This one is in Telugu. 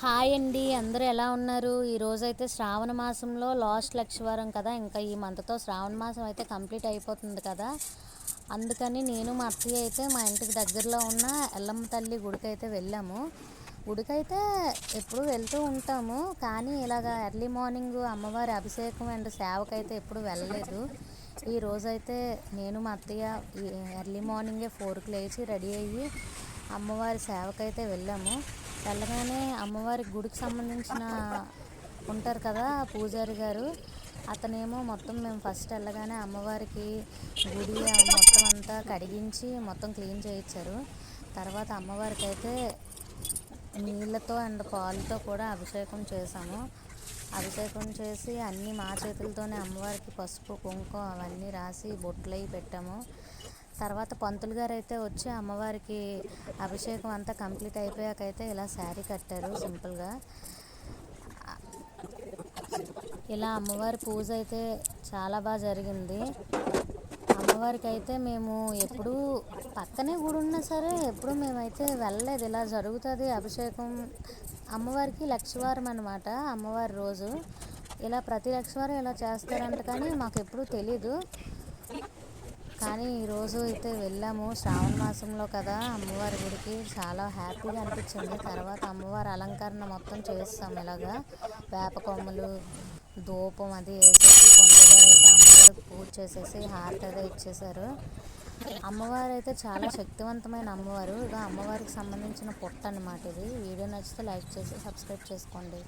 హాయ్ అండి, అందరూ ఎలా ఉన్నారు? ఈరోజైతే శ్రావణ మాసంలో లాస్ట్ లక్షవారం కదా. ఇంకా ఈ మంత్తో శ్రావణ మాసం అయితే కంప్లీట్ అయిపోతుంది కదా. అందుకని నేను మా అత్తయ్య అయితే మా ఇంటికి దగ్గరలో ఉన్న ఎల్లమ్మ తల్లి గుడికి అయితే వెళ్ళాము. గుడికైతే ఎప్పుడు వెళ్తూ ఉంటాము, కానీ ఇలాగ ఎర్లీ మార్నింగ్ అమ్మవారి అభిషేకం అండ్ సేవకైతే ఎప్పుడు వెళ్ళలేదు. ఈ రోజైతే నేను మా అత్తయ్య ఎర్లీ మార్నింగే 4కి లేచి రెడీ అయ్యి అమ్మవారి సేవకైతే వెళ్ళాము. వెళ్ళగానే అమ్మవారి గుడికి సంబంధించిన ఉంటారు కదా పూజారి గారు, అతనేమో మొత్తం మేము ఫస్ట్ వెళ్ళగానే అమ్మవారికి గుడి మొత్తం అంతా కడిగించి మొత్తం క్లీన్ చేయించారు. తర్వాత అమ్మవారికి అయితే నీళ్ళతో అండ్ పాలతో కూడా అభిషేకం చేసాము. అభిషేకం చేసి అన్నీ మా చేతులతోనే అమ్మవారికి పసుపు కుంకుమ అవన్నీ రాసి బొట్లు అవి పెట్టాము. తర్వాత పంతులు గారు అయితే వచ్చి అమ్మవారికి అభిషేకం అంతా కంప్లీట్ అయిపోయాకైతే ఇలా శారీ కట్టారు సింపుల్గా. ఇలా అమ్మవారి పూజ అయితే చాలా బాగా జరిగింది. అమ్మవారికి అయితే మేము ఎప్పుడూ పక్కనే గుడి ఉన్నా సరే ఎప్పుడు మేమైతే వెళ్ళలేదు. ఇలా జరుగుతుంది అభిషేకం. అమ్మవారికి లక్షవారం అనమాట, అమ్మవారి రోజు ఇలా ప్రతి లక్షవారం ఇలా చేస్తారంట, కానీ మాకు ఎప్పుడూ తెలీదు. కానీ ఈరోజు అయితే వెళ్ళాము శ్రావణ మాసంలో కదా అమ్మవారి గుడికి, చాలా హ్యాపీగా అనిపించింది. తర్వాత అమ్మవారి అలంకరణ మొత్తం చేస్తాం. ఇలాగా వేప కొమ్మలు ధూపం అది వేసేసి కొంతగారు అయితే అమ్మవారికి పూజ చేసేసి హారతి అదే ఇచ్చేశారు. అమ్మవారు అయితే చాలా శక్తివంతమైన అమ్మవారు. ఇక అమ్మవారికి సంబంధించిన పొట్ట అన్నమాట ఇది. వీడియో నచ్చితే లైక్ చేసి సబ్స్క్రైబ్ చేసుకోండి.